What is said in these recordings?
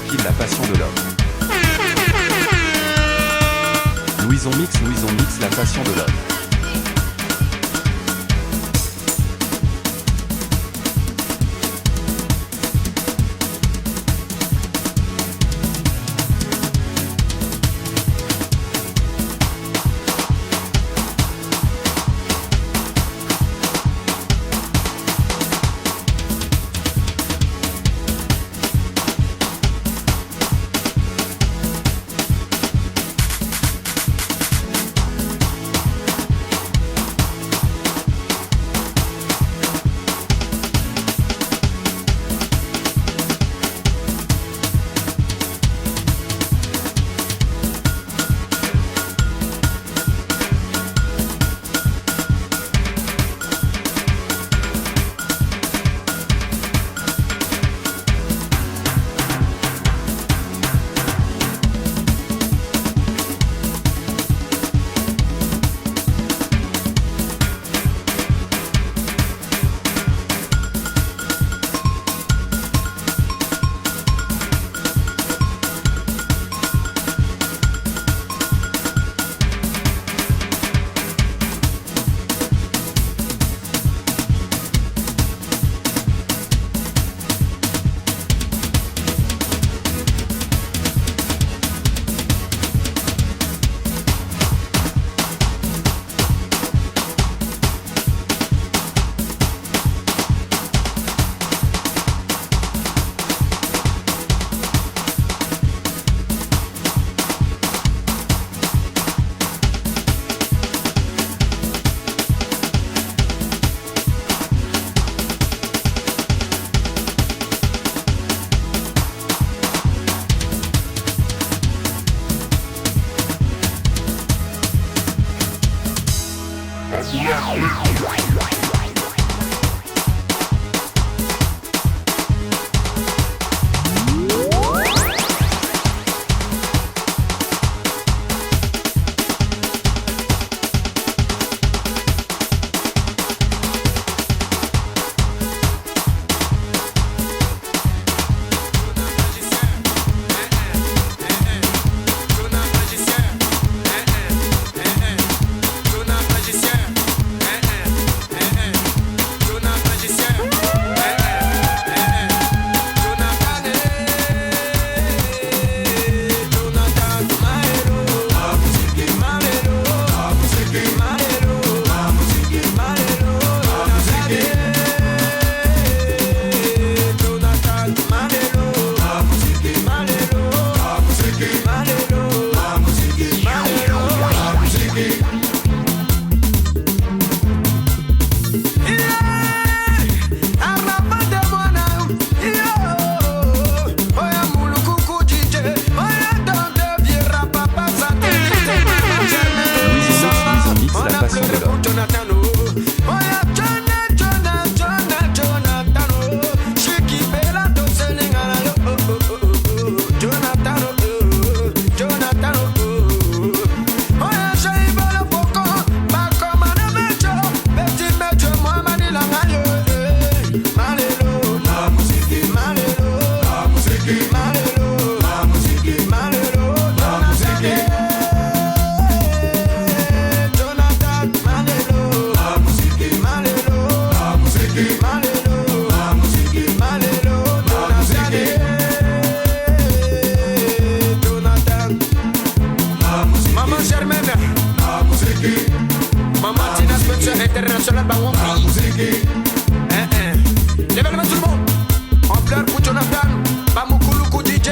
tranquille, la passion de l'homme. Louison Mix, la passion de l'homme. International Baron Free. Levez la main tout le monde. En pleure pour Jonathan. Bamukuluku DJ.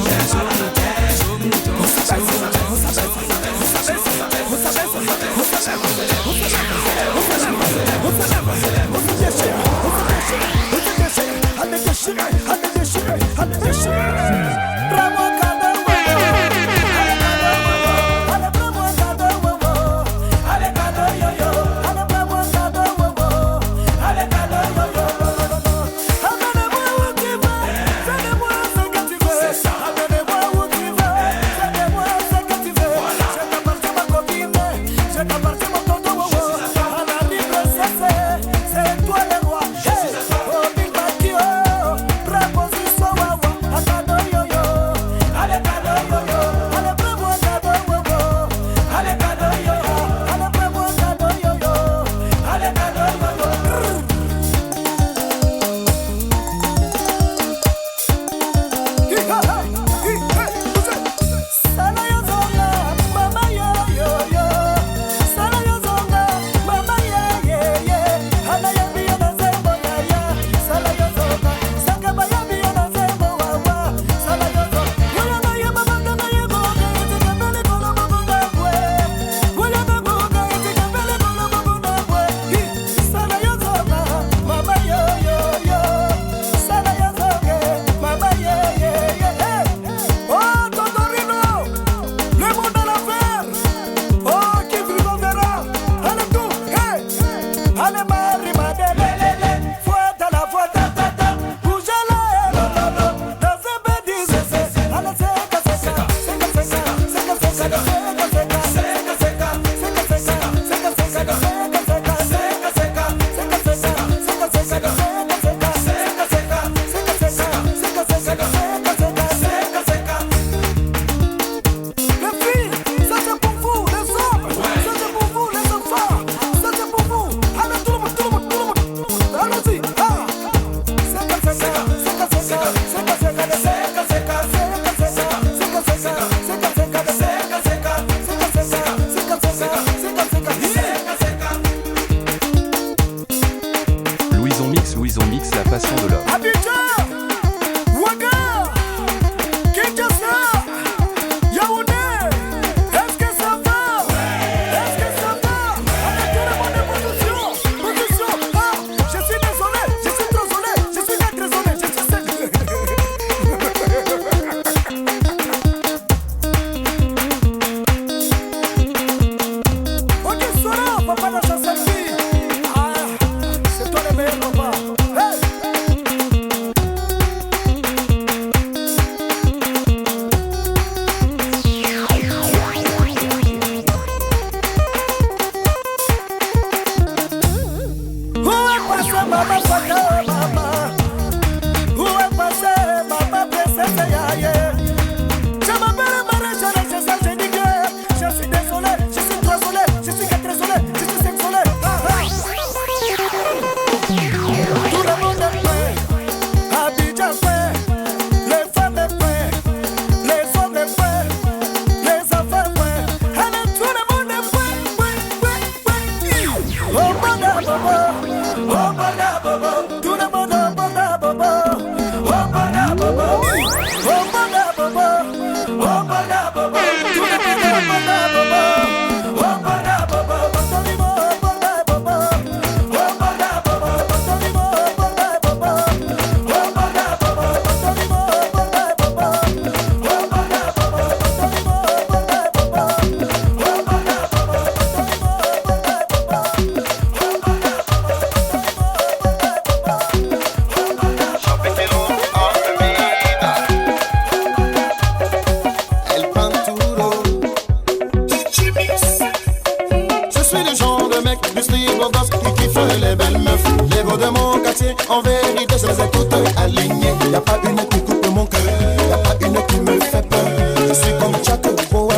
gosses qui kiffent les belles meufs. Les gars de mon quartier, en vérité, je les ai toutes alignées. Y'a pas une qui coupe mon cœur, y'a pas une qui me fait peur. Je suis comme Jack Bauer,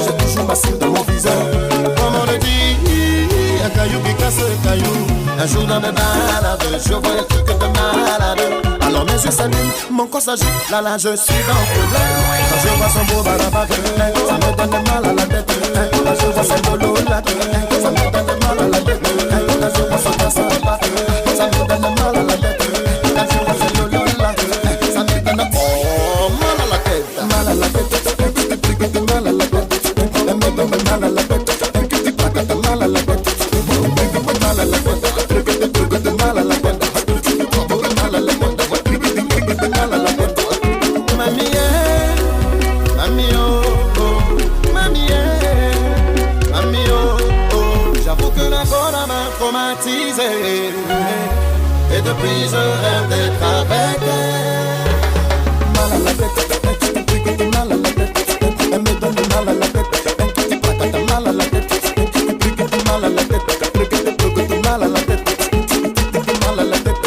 j'ai toujours ma cible dans mon viseur. Comme on le dit, un caillou qui casse le caillou. Un jour dans mes balades, je vois un truc de malade. Alors mes yeux s'allument, mon corps s'agite, là je suis dans le problème. Quand je vois son beau barabac, ça me donne mal à la tête. Quand je vois son lolo là, ça me donne mal à la tête. Quand je vois son cassava, ça me donne mal à la tête. Quand je vois son lolo là, ça me donne mal à la tête. Mal à la tête, mal à la tête. Elle me donne mal à la tête. Mal à la tête. Et depuis je rêve d'être avec elle. Mal à la tête, mal à la tête. Elle me donne mal à la tête. Mal à la tête, mal à la tête. Mal à la tête, mal à la tête.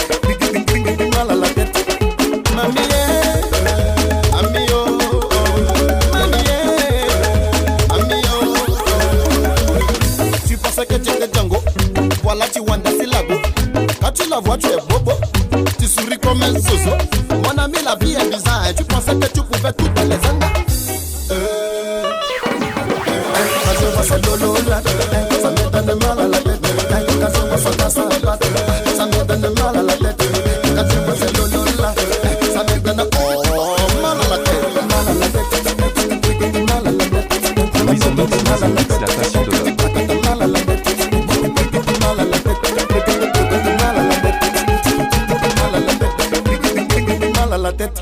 Mal à la tête. Mamie, ami oh, mamie, ami oh. Tu pensais que tu étais Django, voilà tu wanda c'est la go. Quand tu la vois, tu es bobo. Tu souris comme un zozo. Mon ami, la vie est bizarre. Tu pensais que tu pouvais tout dans les andas. Quand je vois ce lolo là, ça me donne mal à la tête. Quand je vois son cassava, ça me donne mal à la tête. Quand je vois ce lolo là, ça me donne mal à la tête. Mal à la tête. Mal à la tête. Louison Mix, la passion de l'homme. Mal à la tête. Mal à la tête. Mal à la tête.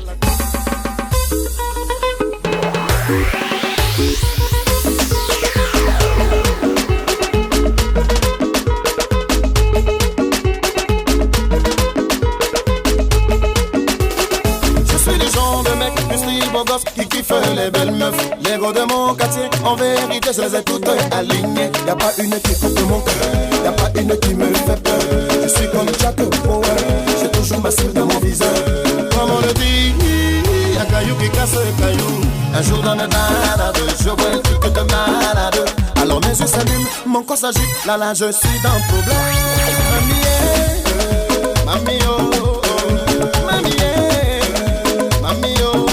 Je suis le genre de mec du style beau gosse qui kiffe les belles meufs. Les gars de mon quartier, en vérité, je les ai toutes alignées. Y'a pas une qui coupe mon cœur, y'a pas une qui me fait peur. Je suis comme Jack Bauer, j'ai toujours ma cible dans mon viseur. Comme on le dit, un caillou qui casse le caillou. Un jour dans mes balades, je vois un truc de malade. Alors mes yeux s'allument, mon corps s'agite, là je suis dans le problème. Mamie, mamie oh, oh, mamie, mamie oh, oh.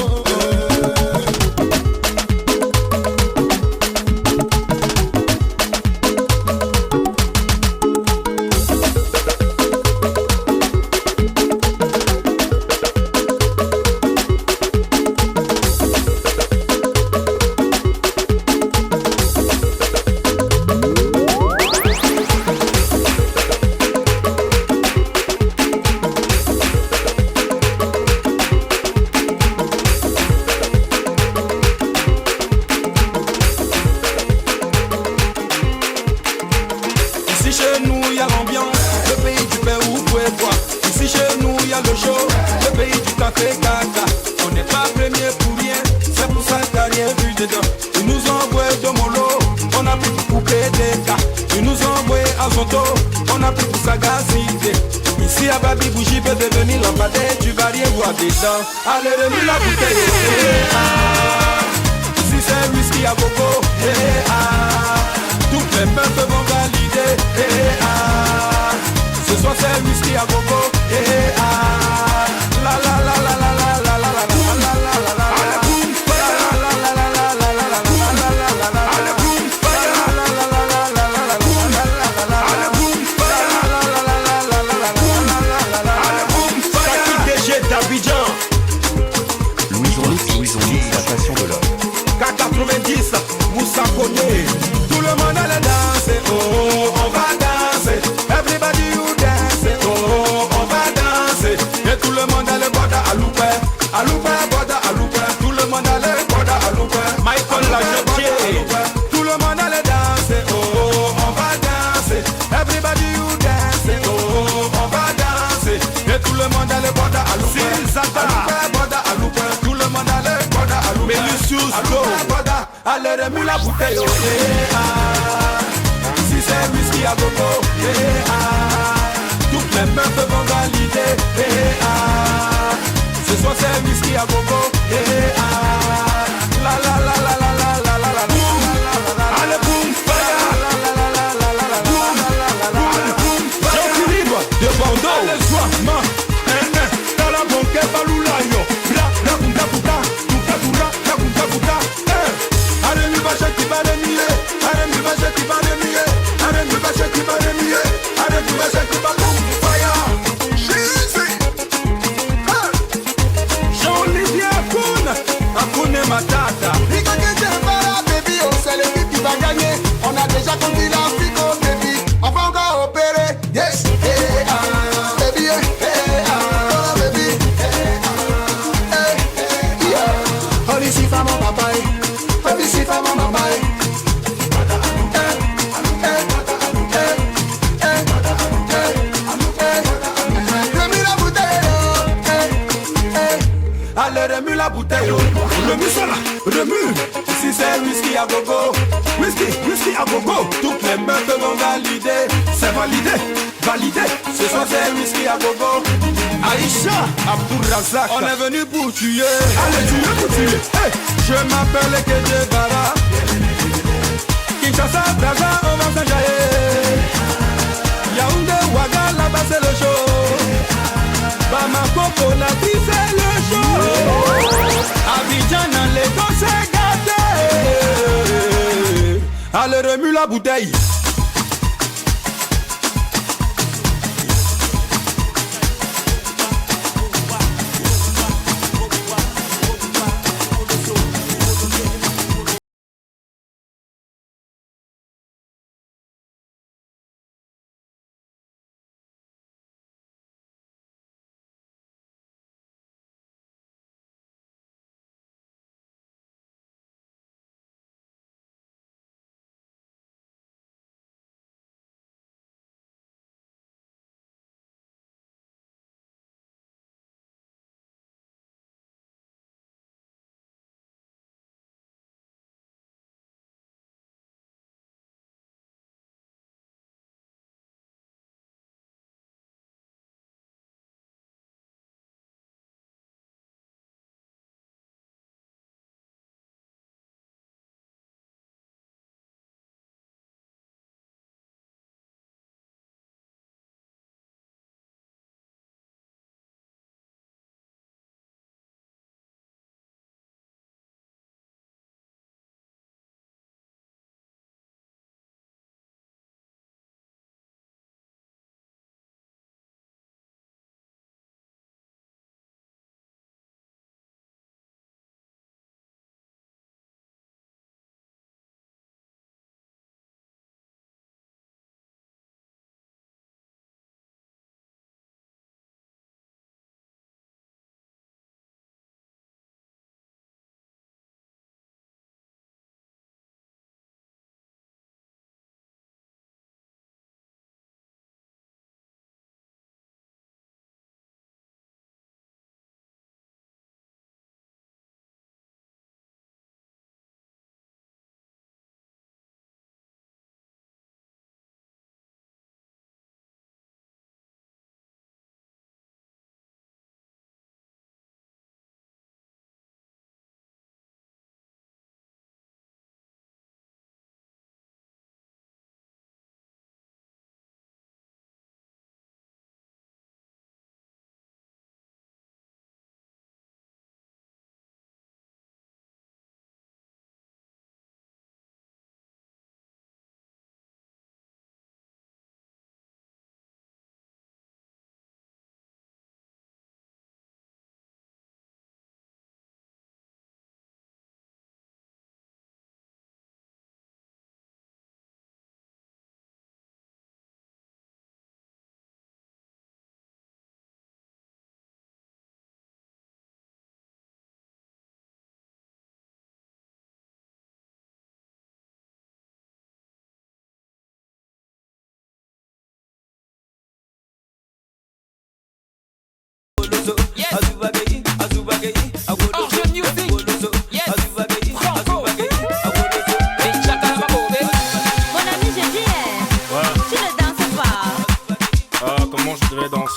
Allez, remue la bouteille, si c'est whisky à gogo, toutes les meufs vont valider, ce soir c'est whisky à gogo, la la la la la la la la la la la la la. Louison Mix, la passion de l'homme. K90, Moussa Koné. Tout le monde allait danser, oh, on va danser. Everybody you dance, oh, on va danser. Et tout le monde allait boire à louper, boire à louper. Tout le monde allait boire à louper. Michael Lajotier. Tout le monde allait danser, oh, on va danser. Everybody you dance, oh, on va danser. Et tout le monde allait boire à louper. Tout le monde allait boire à louper. Allez, remue la bouteille, oh, si c'est whisky. whisky à gogo. Toutes les meufs vont valider. Ce soir c'est whisky à gogo. La la la la la la la la la. Allez boum fire. Jean libre de Bordeaux. Allez soir ma. Dans la banque baloula yo. Bla bla bla bla. Tuka tura la bla bla. Allez mi va qui va le mieux. Allez mi va qui va le mieux. Allez mi va qui va le mieux. Allez mi va qui va boum fire. Jean-Olivier Akune Matata. Baby, oh, c'est l'équipe qui va gagner. On a déjà conquis l'Afrique, oh baby. On va encore opérer. Yes, baby, oh baby, yeah. Holy si femme mon papa, holy si femme mon maman. Remue la bouteille, Allez remue la bouteille. Remue ça là, remue. Si c'est whisky à gogo, whisky à gogo. Toutes les meufs vont valider. C'est validé, validé. Ce soir c'est whisky à gogo. Aïcha, Abdul Razak. On est venu pour tuer. Allez tuer pour tuer. Hey, je m'appelle Kedje Bara. Kinshasa, Braza, on va s'enjailler. Yaoundé, Ouaga, là-bas c'est le show. Bamako, Conakry, c'est le show. Abidjan, les dos c'est gâté. Allez remue la bouteille.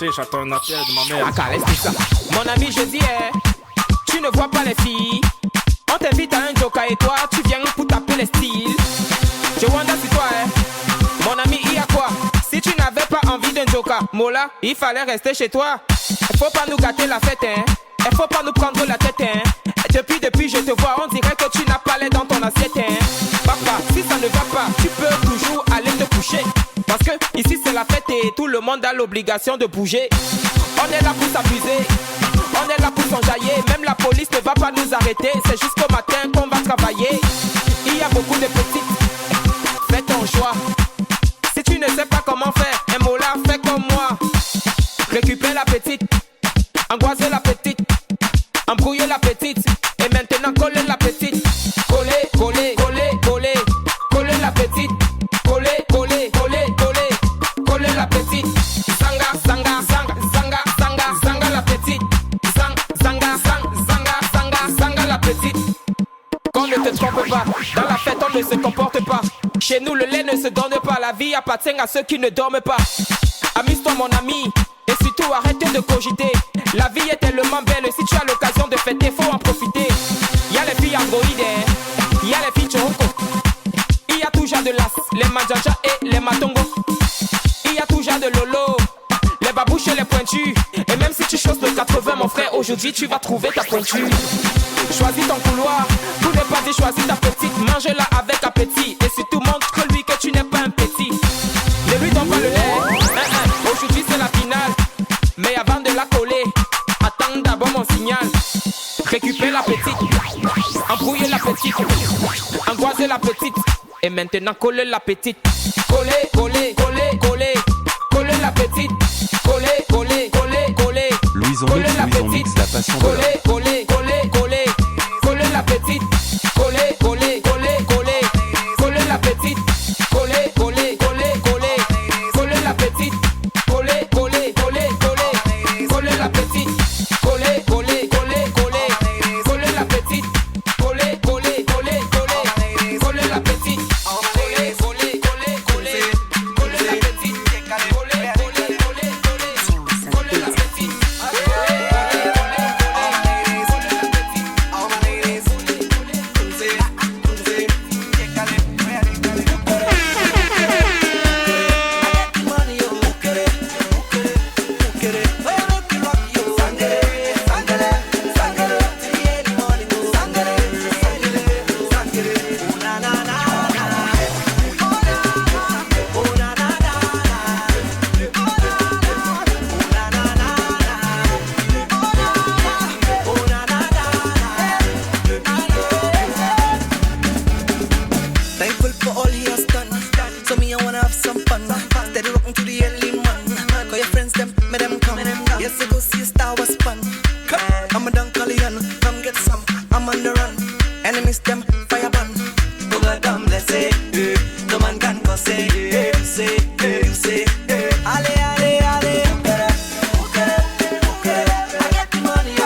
décrocher, j'attends un appel de ma mère. Ah, laisse tout ça. Mon ami, je dis, tu ne vois pas les filles. On t'invite à un joker et toi, tu viens pour taper les styles. Je wonder si toi, mon ami, il y a quoi? Si tu n'avais pas envie d'un joker, Mola, il fallait rester chez toi. Il faut pas nous gâter la fête, hein. Il faut pas nous prendre la tête, hein. Depuis, je te vois, on dirait que tu n'as pas l'air dans ton assiette, hein. Papa, si ça ne va pas, tu peux toujours aller te coucher. Parce que ici c'est la fête et tout le monde a l'obligation de bouger. On est là pour s'amuser, on est là pour s'enjailler. Même la police ne va pas nous arrêter. C'est jusqu'au matin qu'on va travailler. Il y a beaucoup de petites, fais ton choix. Si tu ne sais pas comment faire, un mot là, fais comme moi. Récupère la petite, angoisser la petite, embrouiller la petite. Et maintenant coller la petite. Coller, coller, coller, coller. Coller la petite. Coller, coller, coller, coller. Coller la petite. Zanga, zanga, zanga, zanga, zanga, zanga la petite. Zanga, zanga, zanga, zanga, zanga la petite. Qu'on ne te trompe pas, dans la fête on ne se comporte pas. Chez nous le lait ne se donne pas, la vie appartient à ceux qui ne dorment pas. Amuse-toi mon ami, et surtout arrête de cogiter. La vie est tellement belle, si tu as l'occasion de fêter, faut en profiter. Y'a les filles androïdes, y'a les filles choco. Il y a tout genre de las, les manjaja et les matongo. Il y a tout genre de lolo, les babouches et les pointus. Et même si tu choses le 80 mon frère, aujourd'hui tu vas trouver ta pointure. Choisis ton couloir, pour ne pas dire choisis ta petite. Mange-la avec appétit, et surtout montre-lui que tu n'es pas un petit. Ne lui donne pas le lait, aujourd'hui c'est la finale. Mais avant de la coller, attends d'abord mon signal. Récupère la petite, embrouiller la petite, angoisser la petite. Et maintenant coller la petite. Coller, coller, coller, coller. Coller la petite. Coller, coller, coller, coller. Louison Coller Mix, la Louison petite. Mix, la passion de l'homme. Coller, coller, coller, coller. Coller la petite. Coller, coller, coller, coller. Coller la petite. Coller, coller, coller, coller. Coller la petite. Coller, coller, coller, coller. Coller la petite. Coller, coller, coller, coller. Coller la petite. Coller, coller, coller, coller. Coller la petite. Coller, coller, coller, coller. Coller la petite. Coller, coller, coller, coller. Coller la petite. Thankful for all he has done. So me, I wanna have some fun. Steady rocking to the early man. Call your friends, them, make them come. Yes, I go see a star was fun. I'm a Dunkalian, come get some. I'm on the run. Enemies, them, fire ban. Bugadam, let's say, no man can go say, you say, you say, ale, ale, ale. I get the money,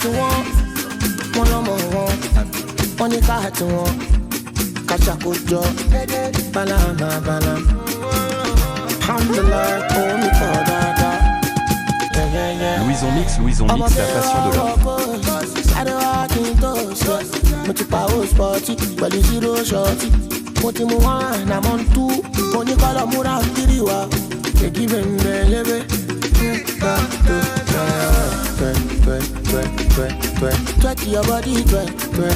to one. One no more. One you got to one. Catch a good job. Banana, banana. Alhamdulillah, oh me God, Louison Mix, la passion de l'homme. Mo ti pa o sporty, pẹ̀lú zero shorty. Mo ti mu one, I'm on two. Mo ní kọ́lọ̀ múra kiri wa. Èkì bẹ̀rẹ̀ lébè. Twerk your body, twerk your body,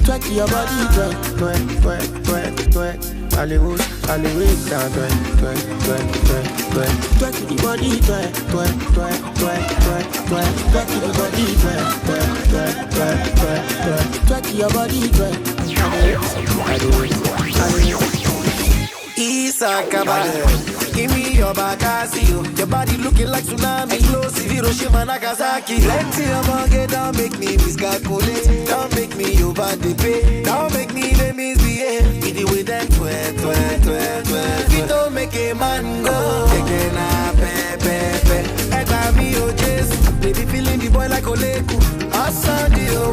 twerk your body, twerk. Hollywood, down, twerk the body, twerk the body, twerk your body, Isa Kabale, give me your Bakasio. Your body looking like tsunami, explosive Hiroshima, Nagasaki. Plenty of money, don't make me miscalculate. Don't make me over the pay. Don't make me the misbehave. With the way that twerk. We don't make a man go. Again, pepe. And I'm me, oh, Jesus. Baby, feeling the boy like Oleku. Awesome, deal.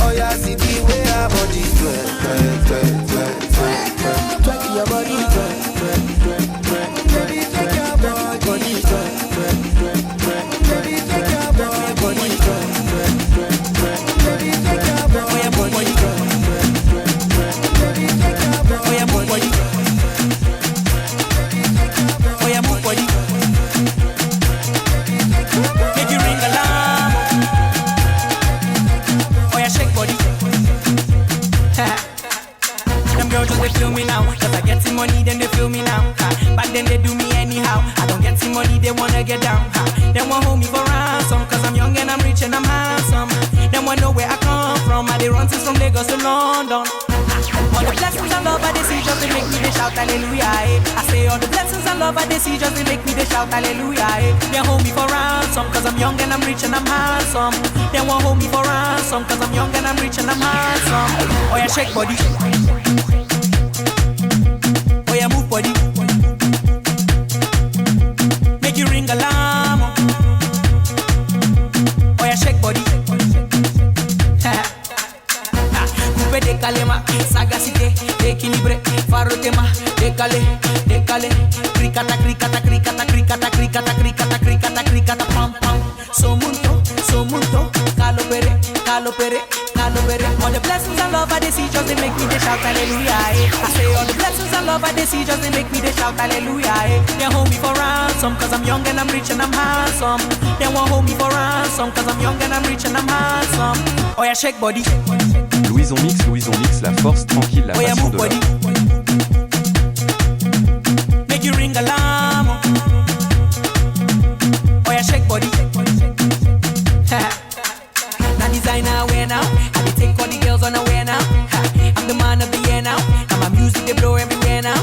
Oh, yeah, see the way our body twerk. Twerk your body, twerk your body, Make you ring alarm. Oh yeah, shake body. Them girls just they feel me now. Cause I get some money, then they feel me now. But then they do me anyhow. I don't get some money, they wanna get down. They want hold me for ransom. Cause I'm young and I'm rich and I'm handsome. They want know where I come from. I they run since from Lagos to London. All the blessings and love I they see just they make me they shout hallelujah. I say all the blessings and love I they see just they make me they shout hallelujah. They hold me for ransom. Cause I'm young and I'm rich and I'm handsome. They want hold me for ransom. Cause I'm young and I'm rich and I'm handsome. Oh yeah, shake body. Oh yeah, move body. Make you ring alarm. Oh yeah, shake body. Coupe de calema, sagacité, équilibré, farotema, décalé, cricata, pam pam. So munto, calopere. All the blessings and love I they see just they make me they shout hallelujah. I say all the blessings and love I they see just they make me they shout hallelujah. They hold me for ransom cause I'm young and I'm rich and I'm handsome. They won't hold me for ransom cause I'm young and I'm rich and I'm handsome. Oh yeah, shake body. Louison Mix, la force tranquille, la oh yeah, passion move de body. l'homme. Make you ring alarm. Oh yeah, shake body. Now designer wear now. I be take all the girls on the wear now. I'm the man of the year now. And my music they blow everywhere now.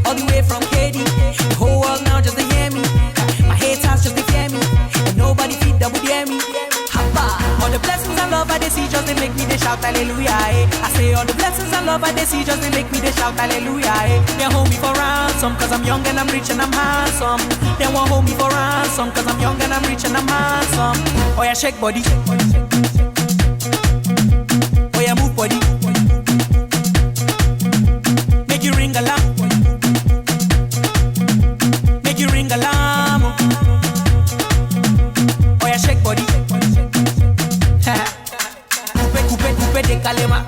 All the way from KD, the whole world now just to hear me. My haters just to fear me, and nobody feed that would hear me. All the blessings and love I they see just they make me they shout hallelujah. I say all the blessings and love I they see just they make me they shout hallelujah. They hold me for ransom cause I'm young and I'm rich and I'm handsome. They won't hold me for ransom cause I'm young and I'm rich and I'm handsome. Oh yeah, shake body. Oh yeah, move body. Make you ring alarm. Make you ring alarm. Oh yeah, shake body. Coupe de calema,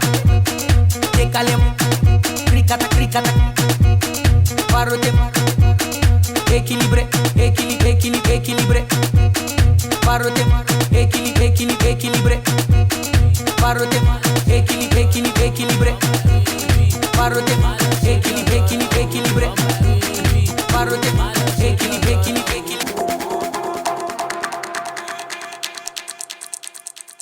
cricata, parotema, équilibré, parotema, équilibré, parotema, équilibré, parotema.